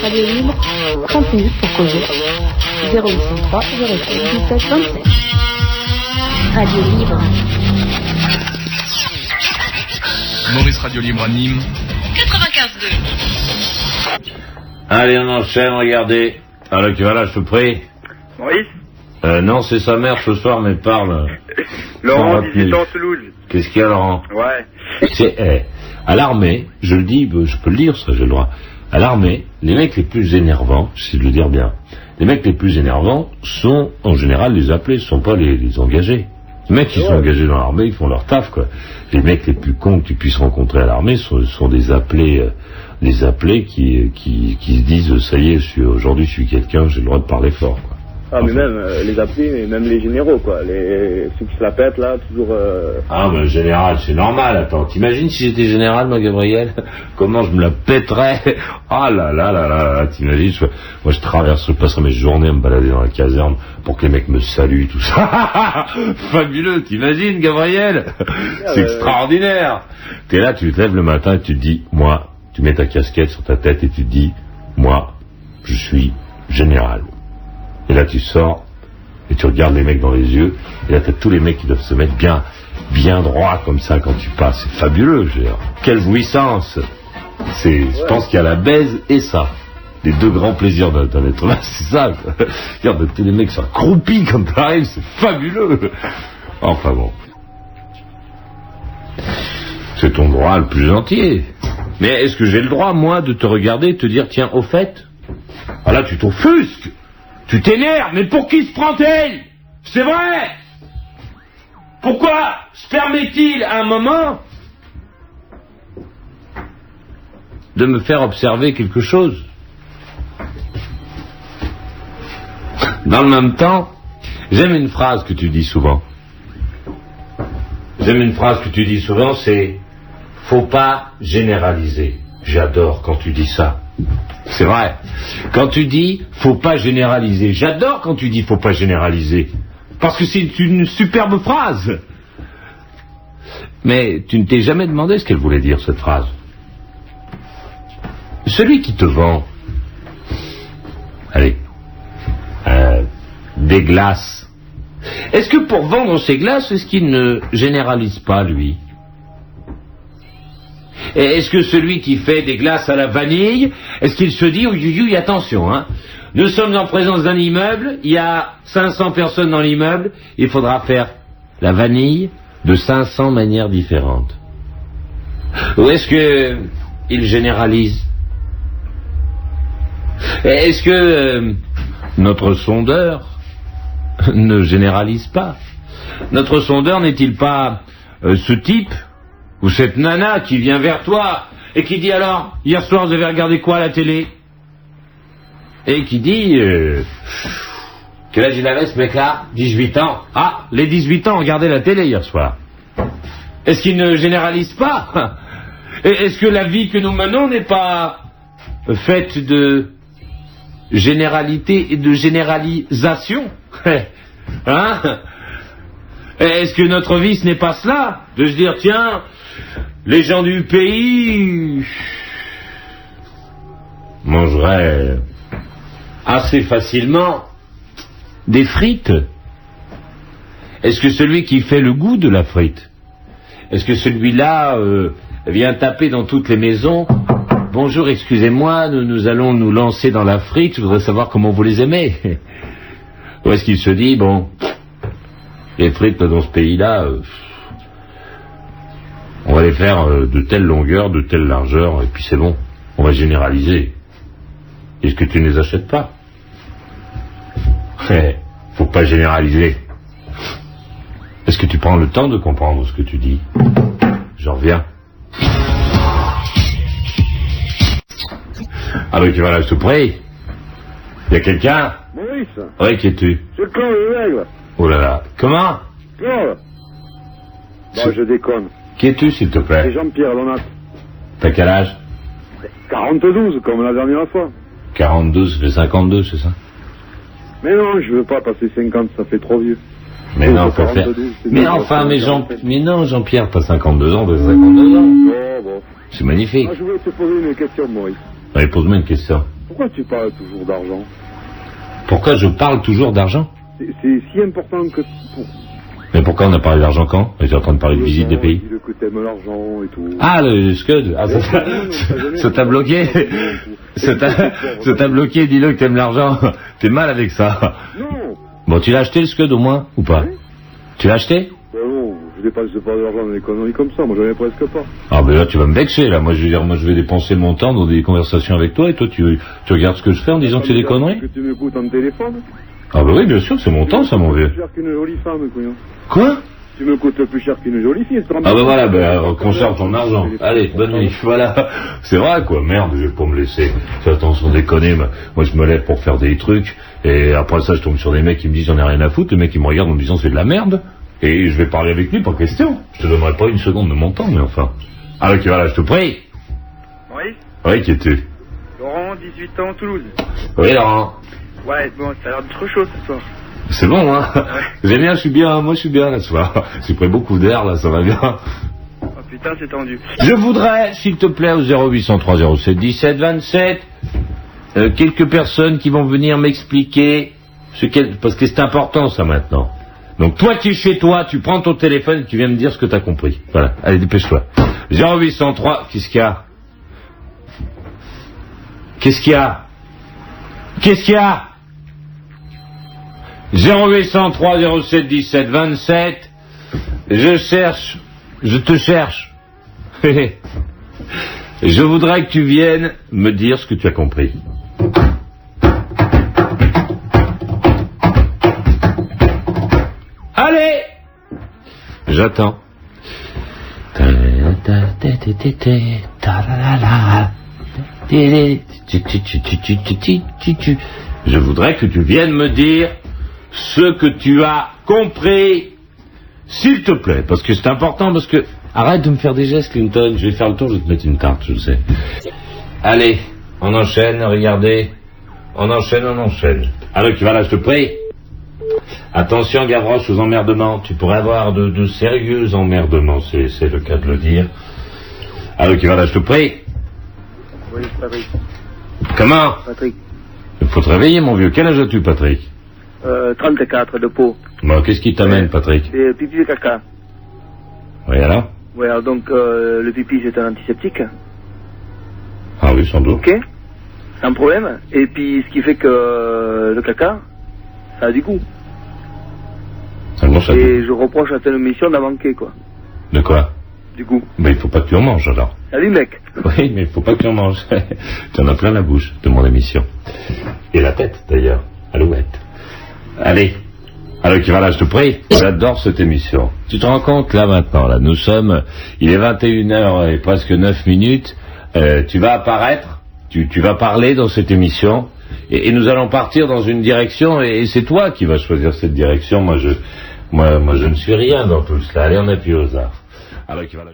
Radio Libre, 30 minutes pour causer. 0803 07 17 27. Radio Libre. Maurice Radio Libre à Nîmes. 95.2. Allez, on enchaîne, regardez. Alors, qui va là, je te prie. Maurice Non, c'est sa mère ce soir, mais parle. Laurent, 18 ans, Toulouse. Qu'est-ce qu'il y a, Laurent? Ouais. À l'armée, je le dis, je peux le dire, ça, j'ai le droit. À l'armée, les mecs les plus énervants, si je le dire bien, les mecs les plus énervants sont, en général, les appelés, ce sont pas les engagés. Les mecs qui sont engagés dans l'armée, ils font leur taf, quoi. Les mecs les plus cons que tu puisses rencontrer à l'armée sont des appelés qui se disent, ça y est, aujourd'hui je suis quelqu'un, j'ai le droit de parler fort, quoi. Ah, mais même les appelés, mais même les généraux, quoi. Ceux qui se la pètent, là, toujours... Ah, mais général, c'est normal. Attends, t'imagines si j'étais général, moi, Gabriel? Comment je me la pèterais? Ah là là là là, t'imagines? Moi, je passerais mes journées à me balader dans la caserne pour que les mecs me saluent, tout ça. Fabuleux, t'imagines, Gabriel? C'est extraordinaire. T'es là, tu te lèves le matin et tu te dis, moi, tu mets ta casquette sur ta tête et tu te dis, moi, je suis général. Et là tu sors et tu regardes les mecs dans les yeux et là t'as tous les mecs qui doivent se mettre bien droit comme ça quand tu passes. C'est fabuleux, je veux dire. Quelle jouissance. Je pense qu'il y a la baise et ça. Les deux grands plaisirs d'un être humain, c'est ça. Regarde, tous les mecs sont accroupis quand t'arrives, c'est fabuleux. Enfin bon. C'est ton droit le plus entier. Mais est-ce que j'ai le droit, moi, de te regarder et de te dire, tiens, au fait, ah là tu t'offusques. Tu t'énerves, mais pour qui se prend-elle? C'est vrai. Pourquoi se permet-il à un moment de me faire observer quelque chose? Dans le même temps, j'aime une phrase que tu dis souvent. C'est « faut pas généraliser ». J'adore quand tu dis ça. C'est vrai. Quand tu dis « faut pas généraliser », j'adore quand tu dis « faut pas généraliser ». Parce que c'est une superbe phrase. Mais tu ne t'es jamais demandé ce qu'elle voulait dire, cette phrase. Celui qui te vend, des glaces, est-ce que pour vendre ces glaces, est-ce qu'il ne généralise pas, lui? Et est-ce que celui qui fait des glaces à la vanille, est-ce qu'il se dit, oui, attention, hein, nous sommes en présence d'un immeuble, il y a 500 personnes dans l'immeuble, il faudra faire la vanille de 500 manières différentes. Ou est-ce que il généralise? Est-ce que notre sondeur ne généralise pas? Notre sondeur n'est-il pas ce type ou cette nana qui vient vers toi et qui dit alors, hier soir vous avez regardé quoi à la télé? Et qui dit, quel âge il avait ce mec-là? 18 ans. Ah, les 18 ans, regardez la télé hier soir. Est-ce qu'il ne généralise pas? Est-ce que la vie que nous menons n'est pas faite de généralité et de généralisation? Hein? Est-ce que notre vie ce n'est pas cela? De se dire, tiens, les gens du pays mangeraient assez facilement des frites. Est-ce que celui qui fait le goût de la frite, est-ce que celui-là vient taper dans toutes les maisons? Bonjour, excusez-moi, nous allons nous lancer dans la frite, je voudrais savoir comment vous les aimez. Ou est-ce qu'il se dit, bon, les frites dans ce pays-là, on va les faire de telle longueur, de telle largeur, et puis c'est bon, on va généraliser. Est-ce que tu ne les achètes pas? Faut pas généraliser. Est-ce que tu prends le temps de comprendre ce que tu dis? J'en reviens. Ah oui, tu vas là, je te prie. Il y a quelqu'un? Maurice. Oui, qui es-tu? C'est le Claude, le règle. Oh là là. Comment? Claude. Bon, je déconne. Qui es-tu, s'il te plaît? C'est Jean-Pierre Lonat. T'as quel âge? 42, comme la dernière fois. 42, ça fait 52, c'est ça? Mais non, je veux pas passer 50, ça fait trop vieux. Mais non, faut faire... Mais enfin, mais non, Jean-Pierre, t'as 52 ans, t'as 52 ans. Bon. C'est magnifique. Moi, je voulais te poser une question, Maurice. Allez, pose-moi une question. Pourquoi tu parles toujours d'argent? Pourquoi je parle toujours d'argent? C'est si important que... Mais pourquoi on a parlé d'argent quand? On était en train de parler de visite des pays. Que t'aimes l'argent et tout. Ah, le scud. Ah, ça t'a bloqué. Ça t'a bloqué, dis-le que t'aimes l'argent. T'es mal avec ça. Non. Bon, tu l'as acheté le scud au moins, ou pas? Oui. Tu l'as acheté? Ben non, je dépense pas de l'argent dans des conneries comme ça, moi j'en ai presque pas. Ah ben là tu vas me vexer là, moi je veux dire, moi je vais dépenser mon temps dans des conversations avec toi et toi tu regardes ce que je fais en disant que c'est des conneries? Que tu m'écoutes en téléphone? Ah ben oui bien sûr, c'est mon temps ça mon vieux. Plus cher qu'une jolie femme, couillon. Quoi? Tu me coûtes plus cher qu'une jolie fille. Ah ben voilà, conserve ton argent. Allez, bonne nuit. Voilà. C'est vrai quoi, merde, je vais pas me laisser. Fais attention déconner, moi je me lève pour faire des trucs, et après ça je tombe sur des mecs qui me disent j'en ai rien à foutre, le mec il me regarde en me disant c'est de la merde, et je vais parler avec lui, pas question. Je te donnerai pas une seconde de mon temps, mais enfin. Ah ok, voilà, je te prie. Oui. Oui, qui es-tu? Laurent, 18 ans, Toulouse. Oui Laurent. Ouais, bon, ça a l'air trop chaud ce soir. C'est bon, hein. Ouais. J'aime bien, je suis bien, moi je suis bien là ce soir. J'ai pris beaucoup d'air là, ça va bien. Oh putain, c'est tendu. Je voudrais, s'il te plaît, au 0803 07 17 27, quelques personnes qui vont venir m'expliquer parce que c'est important ça maintenant. Donc toi qui es chez toi, tu prends ton téléphone et tu viens me dire ce que tu as compris. Voilà, allez dépêche-toi. 0803, qu'est-ce qu'il y a? Qu'est-ce qu'il y a? Qu'est-ce qu'il y a? 0803 07 17 27, je te cherche. Je voudrais que tu viennes me dire ce que tu as compris. Allez, j'attends. Je voudrais que tu viennes me dire ce que tu as compris, s'il te plaît, parce que c'est important, parce que... Arrête de me faire des gestes, Clinton, je vais faire le tour, je vais te mettre une tarte, je le sais. Allez, on enchaîne, regardez, on enchaîne. Alors, tu vas là, je te prie. Attention, Gavroche, aux emmerdements, tu pourrais avoir de sérieux emmerdements, c'est le cas de le dire. Alors, tu vas là, je te prie. Oui, Patrick. Comment? Patrick. Il faut te réveiller, mon vieux, quel âge as-tu, Patrick? 34 de peau. Bon, qu'est-ce qui t'amène, Patrick? Et pipi et caca. Oui, alors? Ouais, alors donc le pipi c'est un antiseptique. Ah oui, sans doute. Ok. Sans problème. Et puis ce qui fait que le caca, ça a du goût. Ah bon, ça... Et je reproche à telle mission d'en manquer, quoi. De quoi? Du goût. Mais il faut pas que tu en manges, alors. Salut, mec. Oui, mais il faut pas que tu en manges. Tu en as plein la bouche de mon émission. Et la tête, d'ailleurs. Alouette. Allez. Alors, qui va là, je te prie. J'adore cette émission. Tu te rends compte, là, maintenant, là, nous sommes... Il est 21h et presque 9 minutes. Tu vas apparaître. Tu vas parler dans cette émission. Et nous allons partir dans une direction. Et c'est toi qui vas choisir cette direction. Moi, je ne suis rien dans tout cela. Allez, on appuie aux arts. Alors, qui va là,